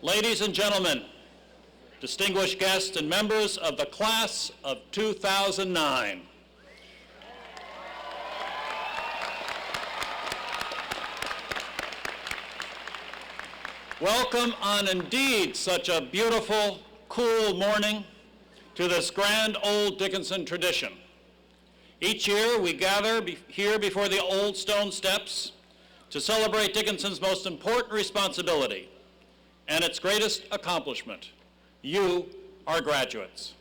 Ladies and gentlemen, distinguished guests and members of the class of 2009. Welcome on indeed such a beautiful, cool morning to this grand old Dickinson tradition. Each year we gather here before the old stone steps to celebrate Dickinson's most important responsibility and its greatest accomplishment. You are graduates.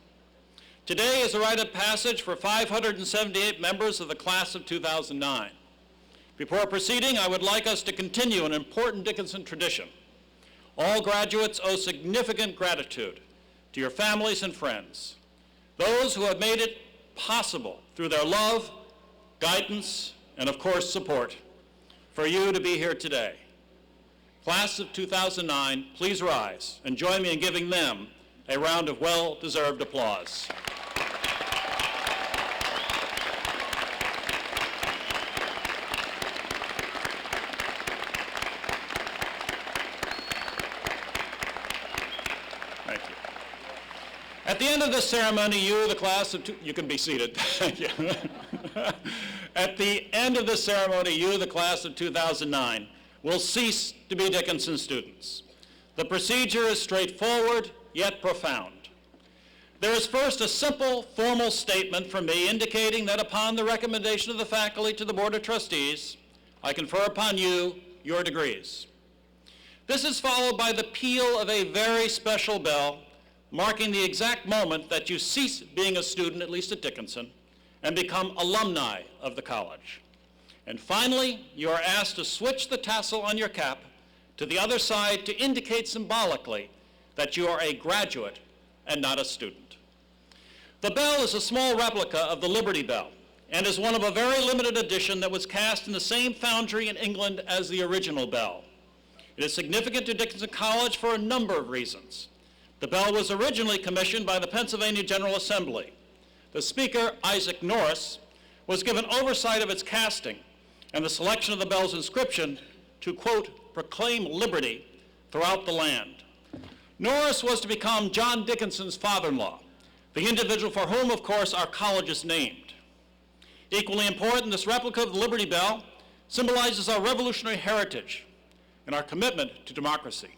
Today is a rite of passage for 578 members of the class of 2009. Before proceeding, I would like us to continue an important Dickinson tradition. All graduates owe significant gratitude to your families and friends, those who have made it possible through their love, guidance, and of course support for you to be here today. Class of 2009, please rise and join me in giving them a round of well-deserved applause. Thank you. At the end of this ceremony, you, the class of you can be seated. Thank you. At the end of this ceremony, you, the class of 2009, will cease to be Dickinson students. The procedure is straightforward, yet profound. There is first a simple, formal statement from me indicating that upon the recommendation of the faculty to the Board of Trustees, I confer upon you your degrees. This is followed by the peal of a very special bell, marking the exact moment that you cease being a student, at least at Dickinson, and become alumni of the college. And finally, you are asked to switch the tassel on your cap to the other side to indicate symbolically that you are a graduate and not a student. The bell is a small replica of the Liberty Bell and is one of a very limited edition that was cast in the same foundry in England as the original bell. It is significant to Dickinson College for a number of reasons. The bell was originally commissioned by the Pennsylvania General Assembly. The Speaker, Isaac Norris, was given oversight of its casting and the selection of the bell's inscription to, quote, proclaim liberty throughout the land. Norris was to become John Dickinson's father-in-law, the individual for whom, of course, our college is named. Equally important, this replica of the Liberty Bell symbolizes our revolutionary heritage and our commitment to democracy.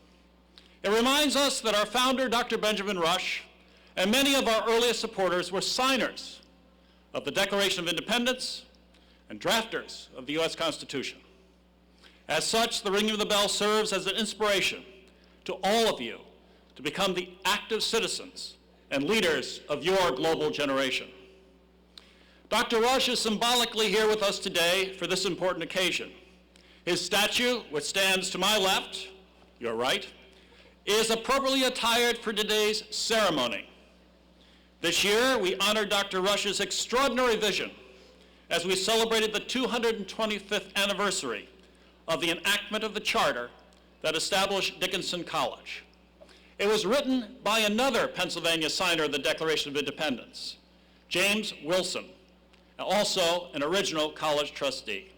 It reminds us that our founder, Dr. Benjamin Rush, and many of our earliest supporters were signers of the Declaration of Independence and drafters of the U.S. Constitution. As such, the ringing of the bell serves as an inspiration to all of you to become the active citizens and leaders of your global generation. Dr. Rush is symbolically here with us today for this important occasion. His statue, which stands to my left, your right, is appropriately attired for today's ceremony. This year, we honored Dr. Rush's extraordinary vision as we celebrated the 225th anniversary of the enactment of the charter that established Dickinson College. It was written by another Pennsylvania signer of the Declaration of Independence, James Wilson, also an original college trustee.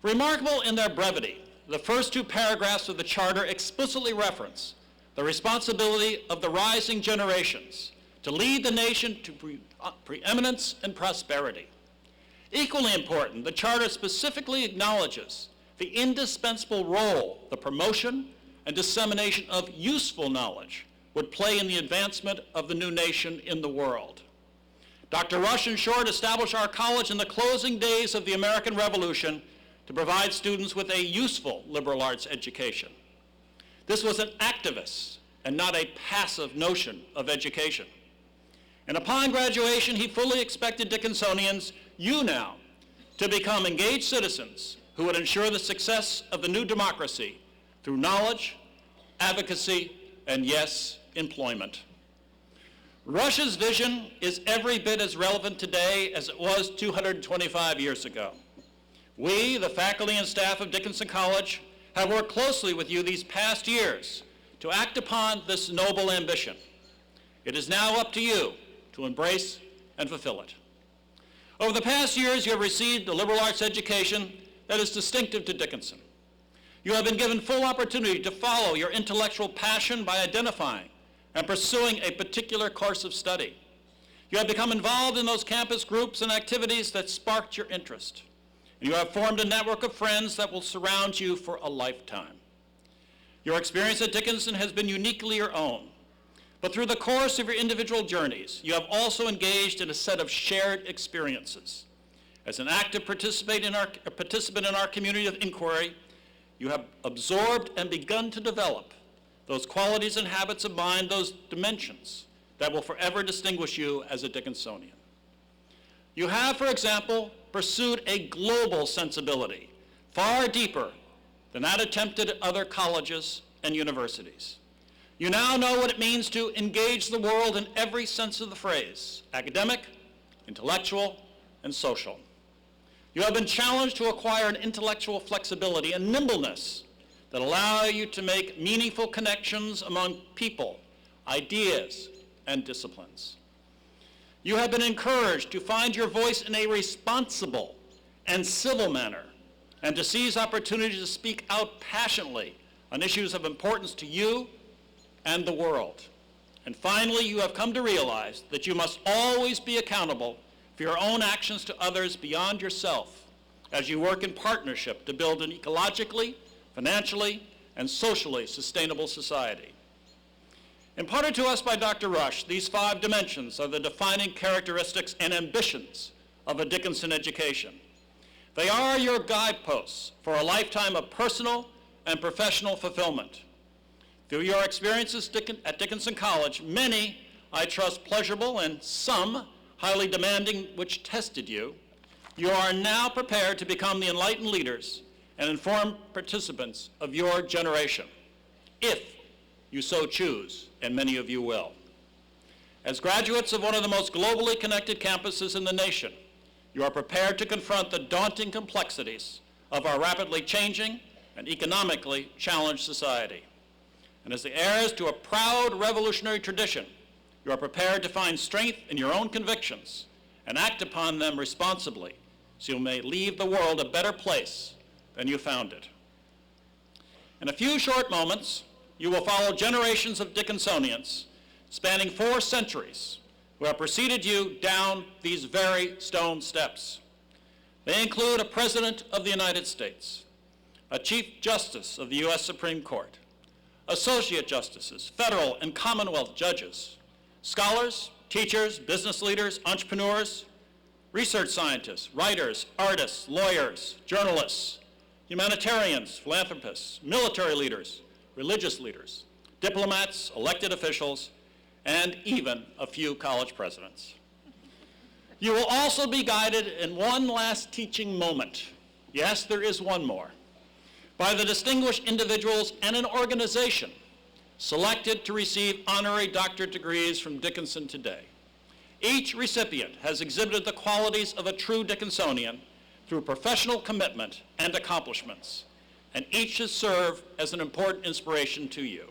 Remarkable in their brevity, the first two paragraphs of the charter explicitly reference the responsibility of the rising generations to lead the nation to preeminence and prosperity. Equally important, the charter specifically acknowledges the indispensable role the promotion and dissemination of useful knowledge would play in the advancement of the new nation in the world. Dr. Rush, in short, established our college in the closing days of the American Revolution to provide students with a useful liberal arts education. This was an activist and not a passive notion of education. And upon graduation, he fully expected Dickinsonians, you now, to become engaged citizens who would ensure the success of the new democracy through knowledge, advocacy, and yes, employment. Rush's vision is every bit as relevant today as it was 225 years ago. We, the faculty and staff of Dickinson College, have worked closely with you these past years to act upon this noble ambition. It is now up to you to embrace and fulfill it. Over the past years, you have received a liberal arts education that is distinctive to Dickinson. You have been given full opportunity to follow your intellectual passion by identifying and pursuing a particular course of study. You have become involved in those campus groups and activities that sparked your interest. And you have formed a network of friends that will surround you for a lifetime. Your experience at Dickinson has been uniquely your own, but through the course of your individual journeys, you have also engaged in a set of shared experiences. As an active participant in our community of inquiry, you have absorbed and begun to develop those qualities and habits of mind, those dimensions that will forever distinguish you as a Dickinsonian. You have, for example, pursued a global sensibility, far deeper than that attempted at other colleges and universities. You now know what it means to engage the world in every sense of the phrase, academic, intellectual, and social. You have been challenged to acquire an intellectual flexibility and nimbleness that allow you to make meaningful connections among people, ideas, and disciplines. You have been encouraged to find your voice in a responsible and civil manner, and to seize opportunities to speak out passionately on issues of importance to you and the world. And finally, you have come to realize that you must always be accountable for your own actions to others beyond yourself as you work in partnership to build an ecologically, financially, and socially sustainable society. Imparted to us by Dr. Rush, these 5 dimensions are the defining characteristics and ambitions of a Dickinson education. They are your guideposts for a lifetime of personal and professional fulfillment. Through your experiences at Dickinson College, many, I trust, pleasurable and some highly demanding, which tested you, you are now prepared to become the enlightened leaders and informed participants of your generation, if you so choose, and many of you will. As graduates of one of the most globally connected campuses in the nation, you are prepared to confront the daunting complexities of our rapidly changing and economically challenged society. And as the heirs to a proud revolutionary tradition, you are prepared to find strength in your own convictions and act upon them responsibly, so you may leave the world a better place than you found it. In a few short moments, you will follow generations of Dickinsonians spanning 4 centuries who have preceded you down these very stone steps. They include a President of the United States, a Chief Justice of the U.S. Supreme Court, Associate Justices, federal and Commonwealth judges, scholars, teachers, business leaders, entrepreneurs, research scientists, writers, artists, lawyers, journalists, humanitarians, philanthropists, military leaders, religious leaders, diplomats, elected officials, and even a few college presidents. You will also be guided in one last teaching moment. Yes, there is one more. By the distinguished individuals and an organization selected to receive honorary doctorate degrees from Dickinson today. Each recipient has exhibited the qualities of a true Dickinsonian through professional commitment and accomplishments, and each has served as an important inspiration to you.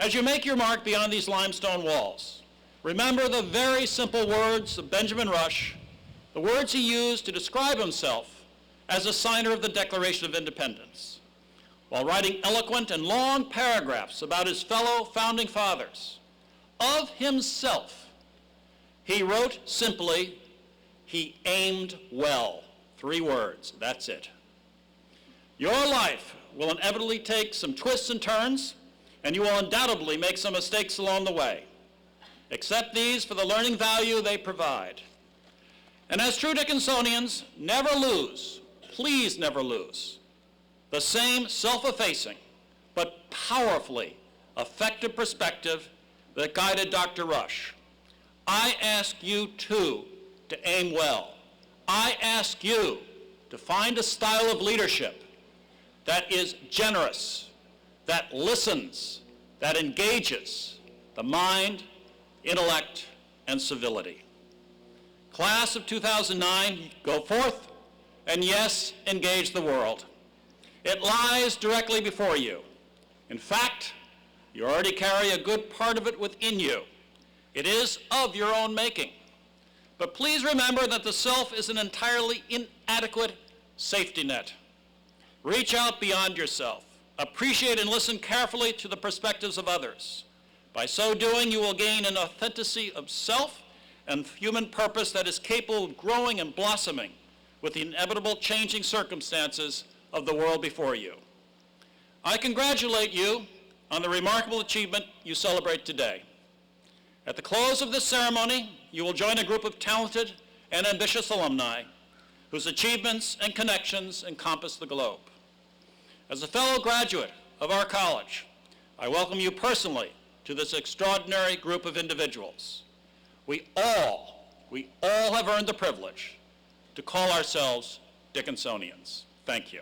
As you make your mark beyond these limestone walls, remember the very simple words of Benjamin Rush, the words he used to describe himself as a signer of the Declaration of Independence. While writing eloquent and long paragraphs about his fellow founding fathers, of himself, he wrote simply, he aimed well. 3 words, that's it. Your life will inevitably take some twists and turns, and you will undoubtedly make some mistakes along the way. Accept these for the learning value they provide. And as true Dickinsonians, never lose, please never lose, the same self-effacing but powerfully effective perspective that guided Dr. Rush. I ask you too to aim well. I ask you to find a style of leadership that is generous, that listens, that engages the mind, intellect, and civility. Class of 2009, go forth and yes, engage the world. It lies directly before you. In fact, you already carry a good part of it within you. It is of your own making. But please remember that the self is an entirely inadequate safety net. Reach out beyond yourself. Appreciate and listen carefully to the perspectives of others. By so doing, you will gain an authenticity of self and human purpose that is capable of growing and blossoming with the inevitable changing circumstances of the world before you. I congratulate you on the remarkable achievement you celebrate today. At the close of this ceremony, you will join a group of talented and ambitious alumni whose achievements and connections encompass the globe. As a fellow graduate of our college, I welcome you personally to this extraordinary group of individuals. We all have earned the privilege to call ourselves Dickinsonians. Thank you.